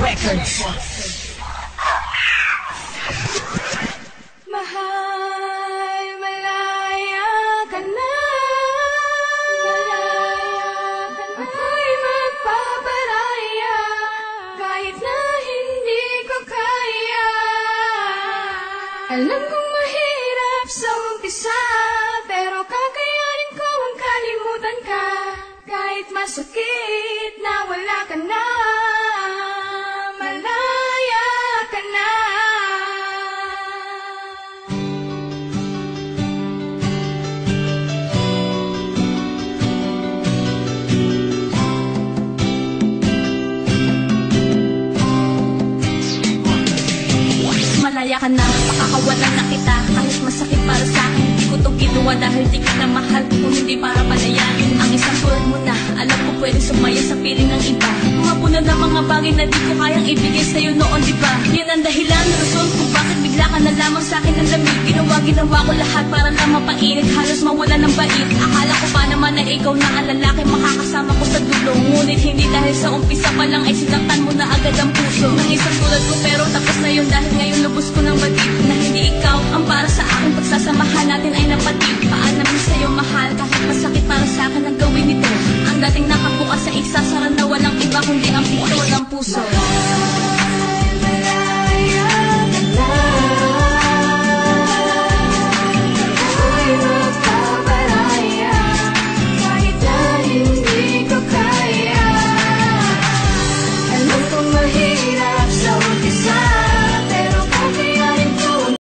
Records. Mahal, malaya ka na. Ako'y magpaparaya kahit na hindi ko kaya. Alam kong mahirap sa umpisa, pero kakayanin ko ang kalimutan ka. Kahit masakit na wala ka na, malaya ka na. Malaya ka na, makakawalan na kita. Kahit masakit para sa akin, di ko to ginawa dahil di kita mahal, kung hindi para palayain. Ang isang tulad mo na, alam ko pwede sumaya sa piling ng iba. Mapuno na mga bagay na di ko kayang ibigay sa'yo noon, di ba? Yan ang dahilan, rason kung bakit bigla ka na lamang sa'kin ng lamig. Ginawa ko lahat para lang mapainit, halos mawala ng bait. Akala ko pa naman na ikaw na ang lalaki makakasama ko sa dulo. Ngunit hindi, dahil sa umpisa pa lang ay sinaktan mo na agad ang puso ng isang tulad ko. Pero tapos na yun dahil ngayon lubos ko ng batid na hindi ikaw ang para sa akin. Pagsasamahan natin ay napatid. Paanamin sa'yo mahal,